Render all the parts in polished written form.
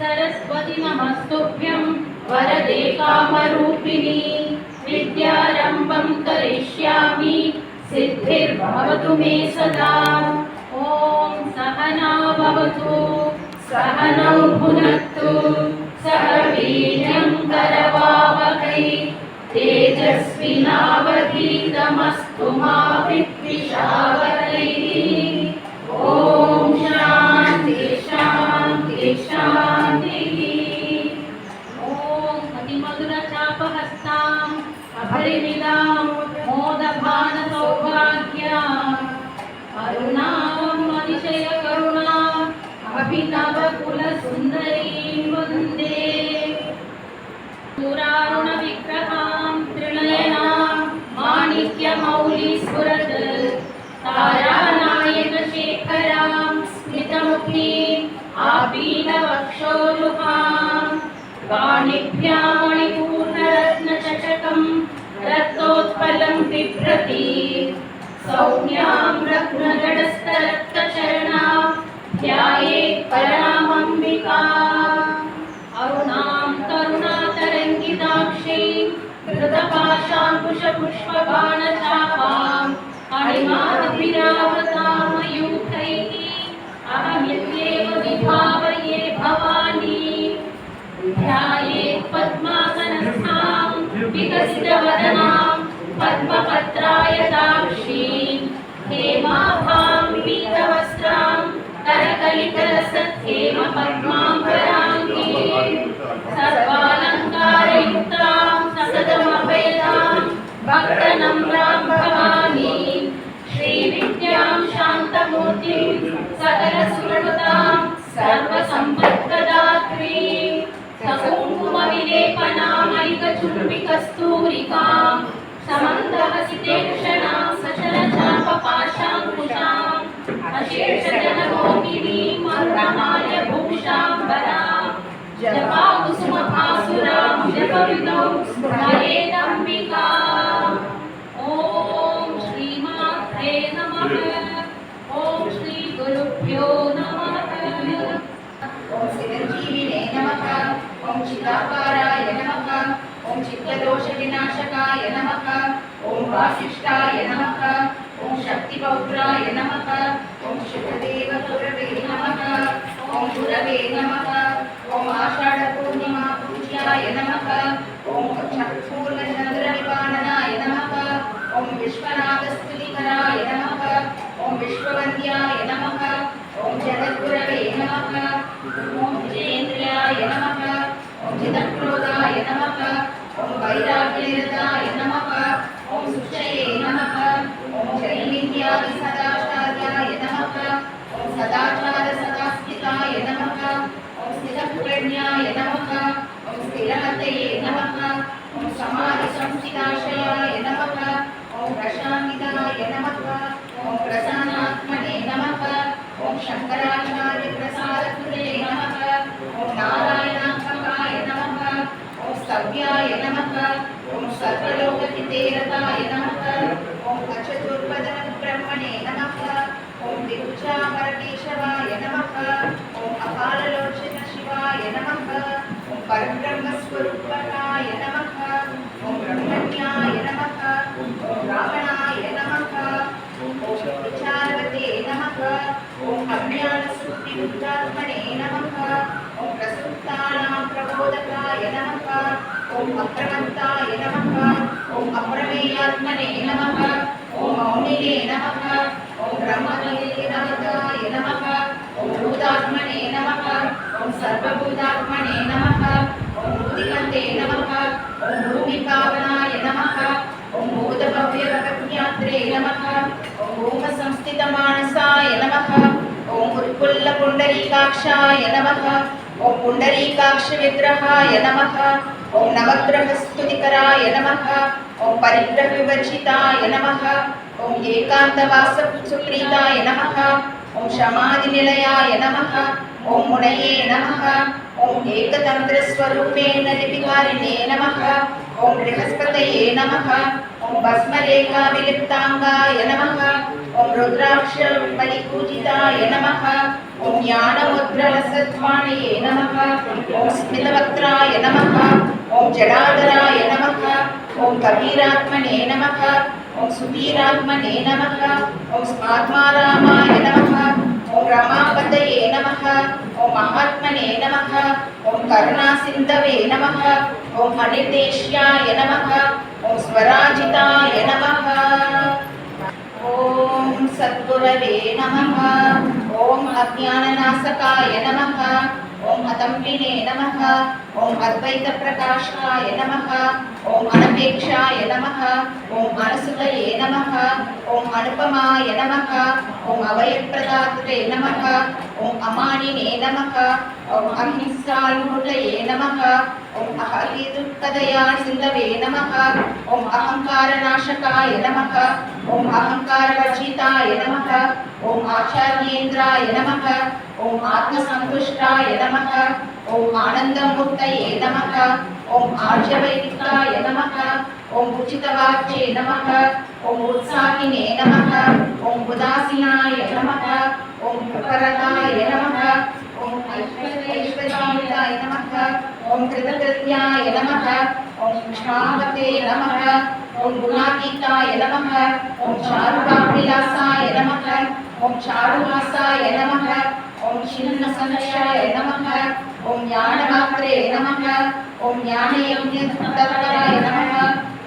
सरस्वती नमस्तुभ्यं वरदे कामरूपिणी विद्यारम्भं करिष्यामि सिद्धिर्भवतु मे सदा। ॐ सहना भवतु सहनौ भुनक्तु सह वीर्यं करवावहै तेजस्विनावधीतमस्तु मा विद्विषावहै। ॐ शान्ति शान्ति शान्तिः। ॐ अतिमधुरचापहस्ताम् अभरिविदां मोदभानसौभाग्याम् अरुणाम् अतिशयकरुणा अभिनवकुलसुन्दरीं वन्दे। पुरारुणविग्रहां त्रिनयनां माणिक्यमौलिस्फुरत् तारानायकशेखरां स्मितमुखीम् आबीलवक्षोरुहां वाणिभ्यां मणिपूर्णरत्नचषकं रक्तोत्पलं बिभ्रति सौम्यां रत्नजडस्तरक्तचरणां ध्यायेत् परमाम्बिकाम्। अरुणां करुणातरङ्गिताक्षीं कृतपाशाङ्कुशपुष्पबाणचापाम् अणिमाभिरावतां मयूखैः अहमित्येव विभावये भवानी। ध्यायेत् पद्मासनस्थां विकसितवदनां पद्मपत्रायताक्षीं हेमाभां पीतवस्त्रां करकलितलसत्हेम पद्माम्बराङ्गीं सर्वालङ्कारयुक्तां सततमभयदां भक्तनम्रां भवानीं श्रीविद्यां शान्तमूर्तिं सकलसुरनुतां सर्वसम्पत्प्रदात्रीं सकुङ्कुमविलेपनामैकचुम्बिकस्तूरिकां समन्तहसितेक्षणां सचलचापपाशाङ्कुशाम् अशेषजनमोहिनीं अरुणमाल्यभूषाम्बरां जपाकुसुमभासुरां जपविदौ स्मरेदम्बिकाम्। ॐ श्रीमात्रे नमः। ॐ श्रीगुरुभ्यो नमः। ओम चिरंजीविने नमः। ओम चिदाकाराय नमः। ओम चित्तदोषविनाशकाय नमः। ओम वासिष्ठाय नमः। ओम शक्तिपौत्राय नमः। ओम शुभदेवगुरवे नमः। ओम गुरवे नमः। ओम आषाढपूर्णिमा पूज्याय नमः। ओम पूर्णचन्द्रनिवारणाय नमः। ओम विश्वनाथस्तुतिकराय नमः। ओम विश्ववन्द्याय नमः। ओम जगद्गुरवे नमः। ओम विजेन्द्रियाय नमः। ओम चिदक्रोधाय नमः। ओम वैराग्यनिरताय नमः। ओम सुषये नमः। ओम जैमिन्यादिसदाचार्याय नमः। ओम सदाचारसदास्थिताय नमः। ओम स्थितप्रज्ञाय नमः। ओम स्थिरमतये नमः। ओम समाधिसंस्थिताशयाय नमः। ओम प्रशान्तिदाय नमः। ओम प्रसन्नात्मने नमः। ओम शंकराचार्यप्रसादकृते नमः। ओम नारायणात्मकाय नमः। ओम स्तव्याय नमः। ओम सर्वलोकहितेरताय नमः। ओम अचतुर्वदनब्रह्मणे नमः। ओम विभुजापरकेशवाय नमः। ओम अपाललोचनशिवाय नमः। ओम परब्रह्मस्वरूपकाय नमः। ओम ब्रह्मण्याय नमः। ओम रावणाय नमः। ओम विचारवते नमः। ओम अज्ञानसुप्तिबुद्धात्मने नमः। ओम प्रसुप्तानां प्रबोधकाय नमः। ओम अप्रमत्ताय नमः। ओम अप्रमेयात्मने नमः। ओम मौनिने नमः। ओम ब्रह्मनिलयनाय नमः। ओम भूतात्मने नमः। ओम सर्वभूतात्मने नमः। ओम भूतिमते नमः। ओम भूमिपावनाय नमः। ओम भूतभव्यभगव्यात्रे नमः। ओम भूमसंस्थितमानसाय नमः। ओम उत्पुल्लपुण्डरीकाक्षाय नमः। ओम पुण्डरीकाक्षविग्रहाय नमः। ओम नवग्रहस्तुतिकराय नमः। ओम परिग्रहविवर्जिताय नमः। ओम एकान्तवाससुप्रीताय नमः। ओम समाधिनिलयाय नमः। ओम मुनये नमः। ओम एकतन्त्रस्वरूपेण लिपिकारिणे नमः। ओम बृहस्पतये नमः। ओम भस्मरेखाविलिप्ताङ्गाय नमः। ओम रुद्राक्षबलिपूजिताय नमः। ओम ज्ञानमुद्रलसत्वाणये नमः। ओम स्मितवक्त्राय नमः ओम जडाधराय नमः ओम कबीरात्मने नमः ओम सुधीरात्मने नमः ओम स्मात्मारामाय नमः ओम रमापतये नमः ओम महात्मने नमः ओम करुणासिन्धवे नमः ओम अनिर्देश्याय नमः ओम स्वराजिताय नमः ओम सद्गुरवे नमः ओम अज्ञाननाशकाय नमः ओम अदम्बिने नमः ओम अद्वैतप्रकाशाय नमः ओम अनपेक्षाय नमः ओम अनसुतये नमः ओम अनुपमाय नमः ओम अभयप्रदात्रे नमः ओम अमानिने नमः ओम अहिंसान्मुतये नमः ओम अहलिदुःखदया सिन्धवे नमः ओम अहङ्कारनाशकाय नमः ओम अहङ्कारवर्जिताय नमः ओम आचार्येन्द्राय नमः ओम आत्मसन्तुष्टाय नमः ओम आनन्दमूर्तये नमः ओम आर्यवैदिकाय नमः ओम उचितवाच्ये नमः ओम उत्साहिने नमः ओम उदासीनाय नमः ओम प्रपरताय नमः ओम ऐश्वर्याय नमः ओम कृतकृत्याय नमः ओम क्षमावते नमः ओम गुणातीताय नमः ओम चारुवाक्विलासाय नमः ओम चारुहासाय नमः ओम छिन्नसंशयाय नमः ओम ज्ञानमात्रे नमः ओम ज्ञानयज्ञतत्पराय नमः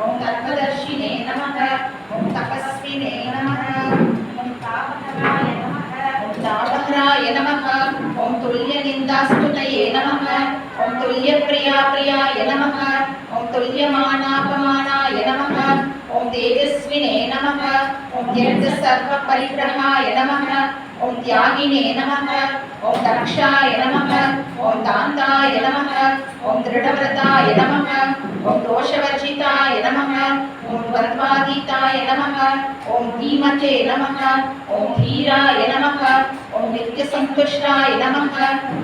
ओम तत्त्वदर्शिने नमः ओम तपस्विने नमः ओम तापहराय नमः ओम तापहराय नमः ओम तुल्यनिन्दास्तुतये नमः ओम तुल्यप्रियाप्रियाय नमः ओम तुल्यमानापमानाय नमः ओम तेजस्विने नमः ओम त्यक्तसर्वपरिग्रहाय नमः ओम त्यागिने नमः ओम दक्षाय नमः ओम दान्ताय नमः ओम दृढव्रताय नमः ओम दोषवर्जिताय नमः ओम द्वन्द्वातीताय नमः ओम धीमते नमः ओम धीराय नमः ओम नित्यसन्तुष्टाय नमः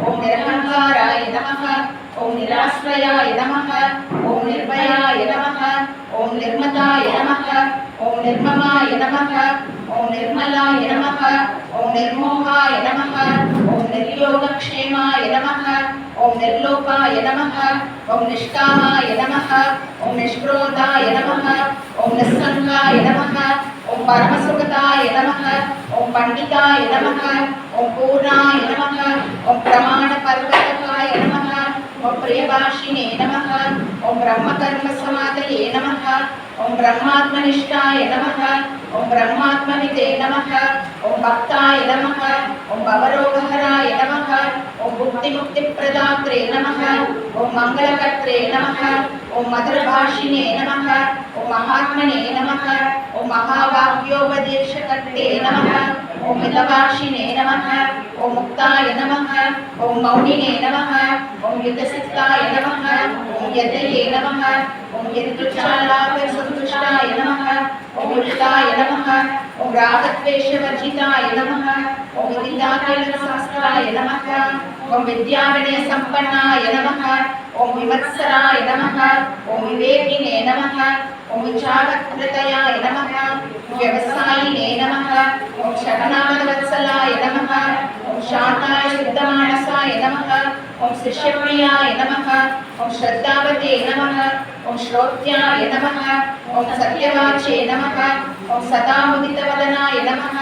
ओम निरहङ्काराय नमः ओम निराश्रयाय नमः ओम निर्भयाय नमः ओम निर्मताय नमः ओम निर्ममाय नमः ओम निर्मलाय नमः ओम निर्मोहाय नमः ओम निर्योगक्षेमाय नमः ओम निर्लोपाय नमः ओम निष्कामाय नमः ओम निष्क्रोधाय नमः ओम निस्सङ्गाय नमः ओम परमसुखदाय नमः ओम पंडिताय नमः ओम पूर्णाय नमः ओम प्रमाणपर्वतकाय नमः ओम प्रियभाषिणे नमः ओम ब्रह्मकर्मसमाधये नमः ओम ब्रह्मात्मनिष्ठाय नमः ओम ब्रह्मात्मविदे नमः ओम भक्ताय नमः ओम भवरोगहराय नमः ओम भुक्तिमुक्तिप्रदात्रे नमः ओम मङ्गलकर्त्रे नमः ओम मधुरभाषिणे नमः ओम महात्मने नमः ओम महावाक्योपदेशकर्त्रे नमः ओम मितभाषिणे नमः ओम मुक्ताय नमः ओम मौनिने नमः ओम युद्धसिद्धाय नमः ओम यतये नमः ओम यदृच्छालाभसन्तुष्टाय नमः ओम उल्लाय नमः ओम रागद्वेषवर्जिताय नमः ओम विद्याकेलशास्त्राय नमः ओम विद्याविनयसम्पन्नाय नमः ओम विमत्सराय नमः ओम विवेकिने नमः ओम विचारकृतयाय नमः व्यवसायिने नमः ओम शतनामवत्सलाय नमः ओम शान्ताय शुद्धमानसाय नमः ओम शिष्यप्रियाय नमः ओम श्रद्धावते नमः ओम श्रोत्याय नमः ओम सत्यवाचे नमः ओम सदामुदितवदनाय नमः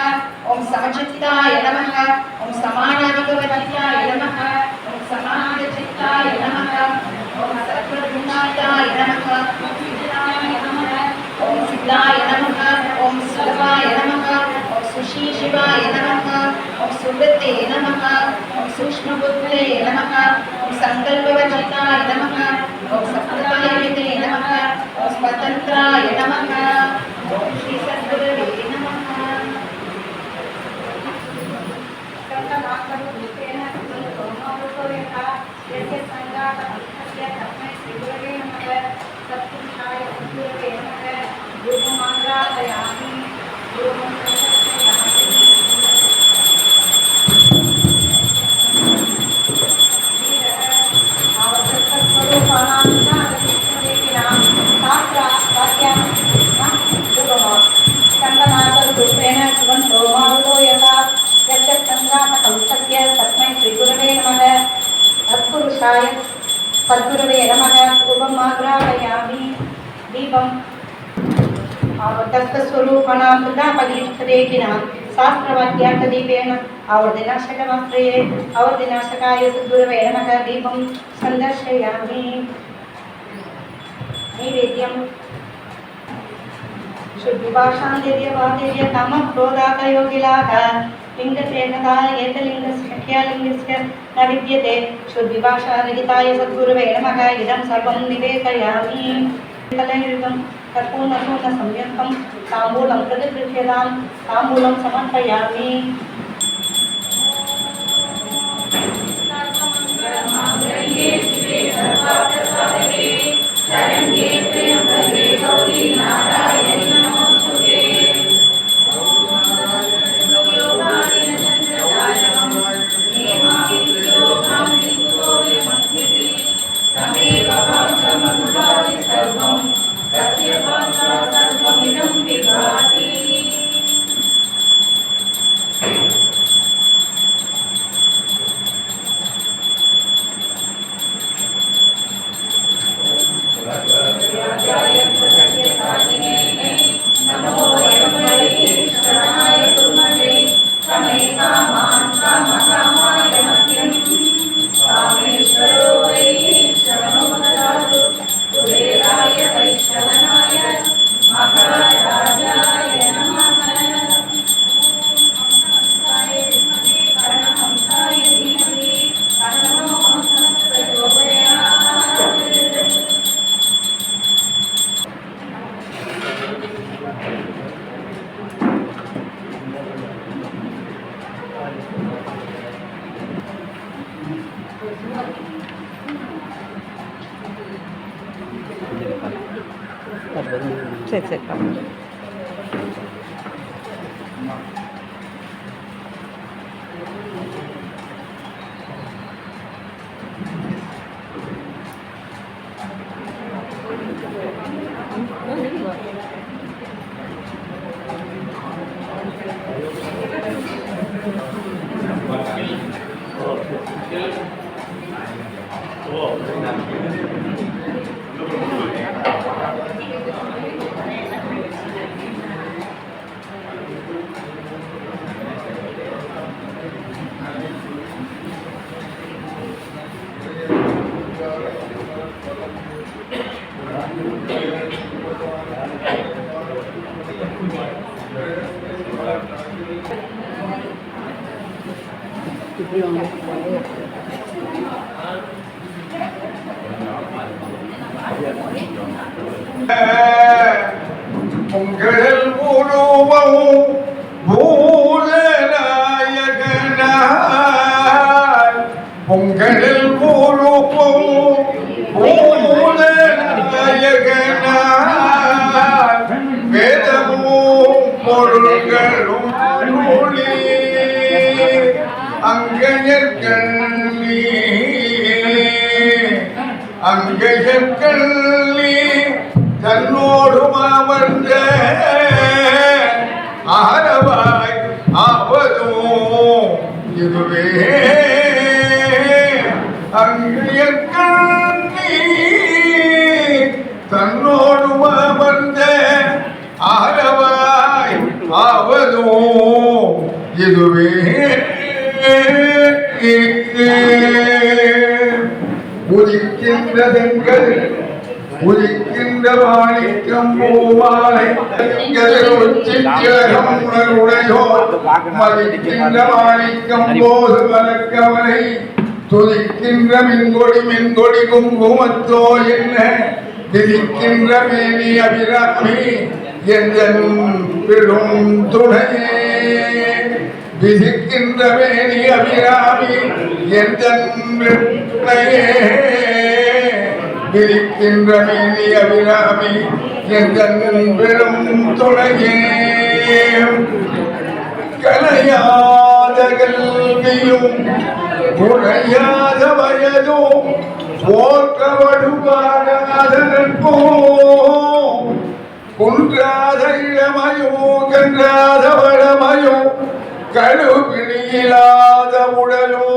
ओम समचित्ताय नमः ओम समानाधिकवर्जिताय नमः ओम समानचित्ताय नमः ओम सर्वगुणाय नमः ओम सिद्धाय नमः ओम सुलभाय नमः ओम सुशीशिवाय नमः ओम सुवृत्ते नमः ओम सूक्ष्मबुद्धे नमः ओम संकल्पवर्जिताय नमः ओम सत्प्रदायविदे नमः ओम स्वतन्त्राय नमः ओम श्री सद्गुरवे नमः सत्पुरुषाय सद्गुरवे नमः गुरुमान्द्रापयामि गुरुं तस्मै श्री गुरवे नमः। तत्पुरुषाय सद्गुरवे नमः धूपम् आग्रापयामि दीपम् तत्त्वस्वरूपणां कृतापदीष्टदेकिनां शास्त्रवाक्यार्थदीपेन आवर्तिनाशकमाश्रये आवर्तिनाशकाय सद्गुरवे नमः दीपं सन्दर्शयामि नैवेद्यं शुद्धिभाषान्तिर्यवादिर्य कामः क्रोधातयोगिलाः लिङ्गसेनताय एकलिङ्गस्य न विद्यते शुद्धिभाषारहिताय सद्गुरवे नमः इदं सर्वं निवेदयामि कलयुगं कर्पूर्णपूर्णसंयुक्तं ताम्बूलं प्रतिगृह्यतां ताम्बूलं समर्पयामि शरण्ये त्र्यम्बके गौरी नारायणि नमोस्तुते योगादिन चन्द्रतारकं हेमां त्रिलोकान्तिकुतोयमस्मिति तमेव भासमनुभाति सर्वं तस्य भासा सर्वमिदं विभाति नमो शरणाय कुर्मते समे कामान् कामकामाय मह्यं कामेश्वरो वै शरणो ददातु कुबेराय वैश्रवणाय महाराजाय नमः करणहंसाय धीमहि तन्नो प्रचोदयात् சரி சரி பொங்கல் உருவம் பூலநாயகனார் பொங்கல் உருவம் பூலநாயகனார் வேதமும் பொருள்களும் அருளி அங்கயற்கண்ணி அங்கயற்கண்ணி தன்னோடும் அமர்ந்த ஆரவாய் ஆவதும் இதுவே அங்கயற்கண்ணி தன்னோடும் அமர்ந்த ஆரவாய் ஆவதும் இதுவே உதிக்கின்றதெங்கள் உதிக்கின்ற மாணிக்கம் பூமாலை உச்சித்திரகமுடையோ மதிக்கின்ற மாணிக்கம் போது மலக்கவனை துதிக்கின்ற மின்கொடி குங்குமத்தோ என்ன விதிக்கின்ற மேனி அபிராமி எந்தன் பெரும் துணையே விதிக்கின்ற மேனி அபிராமி எந்தன் துணையே விதிக்கின்ற மேனி அபிராமி எந்தன் பெரும் துணையே கலையாத கல்வியும் குறையாத வயதும் போர்க்கவடுவாராத நட்பும் குன்றாத இளமையோ கன்றாத வளமையோ கழுபிணியிலாத உடலோ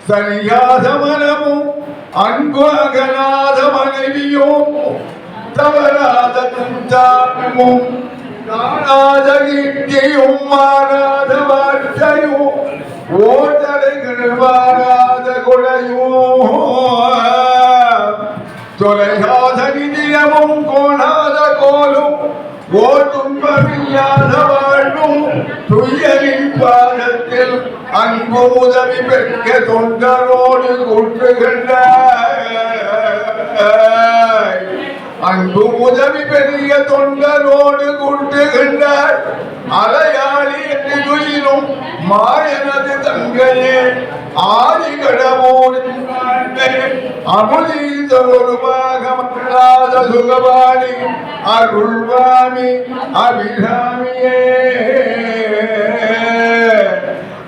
சரியாத மனமும் அன்பு அகலாத மனைவியும் தவறாத தாழ்வும் காணாத கீர்த்தியும் மாறாத வாழ்க்கையும் ஓட்டடைகள் வாராத கொடையும் தொலைகாத நிதியமும் கோணாத கோலும் ஓர் துன்பமில்லாத வாழ்வும் துயரின் பாதத்தில் அன்பு உதவி பெற்ற தொண்டரோடு கூட்டுகின்ற அன்பு உதவி பெரிய தொண்டரோடு கூட்டுகின்றார் அலையாளி எதிரும் மாயனது தங்கையே ஆதி கடவுள் அமுதீதொருபாக மகளாத சுகபாணி அருள்வாமி அபிராமியே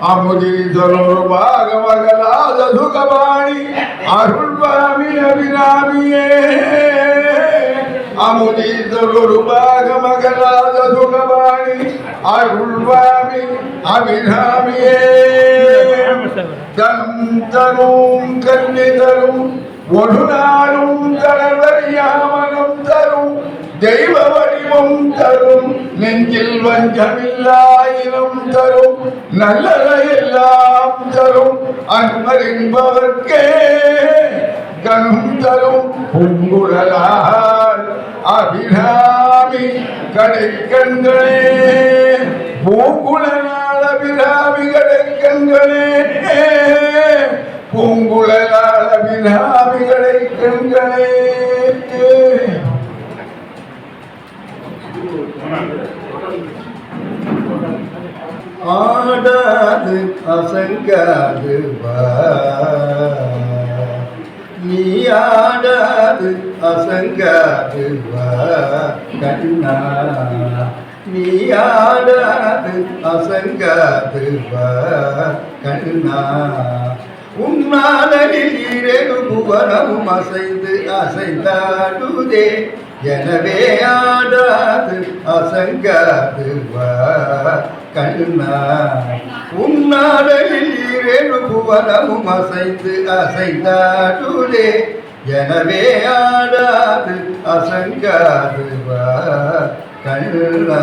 அமுதீதொருபாக மகளாத சுகபாணி அருள்வாமி அபிராமியே அமுதீதொருபாக மகளாத சுகபாணி அருள்வாமி அபிராமியே தரும் தரும் கண்ணி தரும் ஒரு நாளும் கடவறியாமலும் தரும் தெய்வ வடிவம் தரும் நெஞ்சில் வஞ்சமில்லாயிரம் தரும் நல்லதையெல்லாம் தரும் அன்பரின்பவர்க்கே கணம் தரும் பூங்குழலார் அபிராமி கடைக்கண்களே பூங்குழலால் அபிராமி கடைக்கண்களே பூங்குழலால் அபிராமி கடைக்கண்களே ஆடாது அசங்காது வா நீ ஆடாது அசங்காது வா கண்ணா நீ ஆடாது அசங்காது வா கண்ணா உன்னாடலில் இரேடு புவனமும் அசைந்து அசைந்தாடுதே எனவே ஆடாது அசங்காது வா கண்ணா உன்னாடலில் இரேடு புவனமும் அசைந்து அசைந்தாடுதே எனவே ஆடாது அசங்காது வா கண்ணா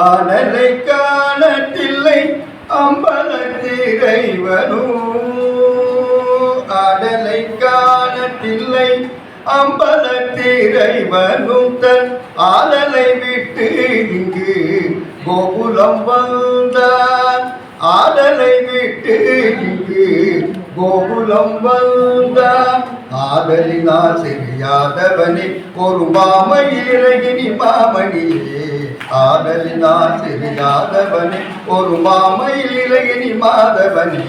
ஆடலை காணத்தில்லை அம்பலத்திரைவனோ ஆடலை காணத்தில்லை அம்பலத்திரைவனும் தன் ஆடலை விட்டு இங்கு கோகுலம் வந்தான் ஆடலை விட்டு இங்கு கோகுலம் வந்தான் ஆடலினால் சிறியாதவனே ஒரு மாமையிறகினி மாமணியே ஆடலினால் சிறியாதவனே ஒரு மாமையில் இறகினி மாதவனே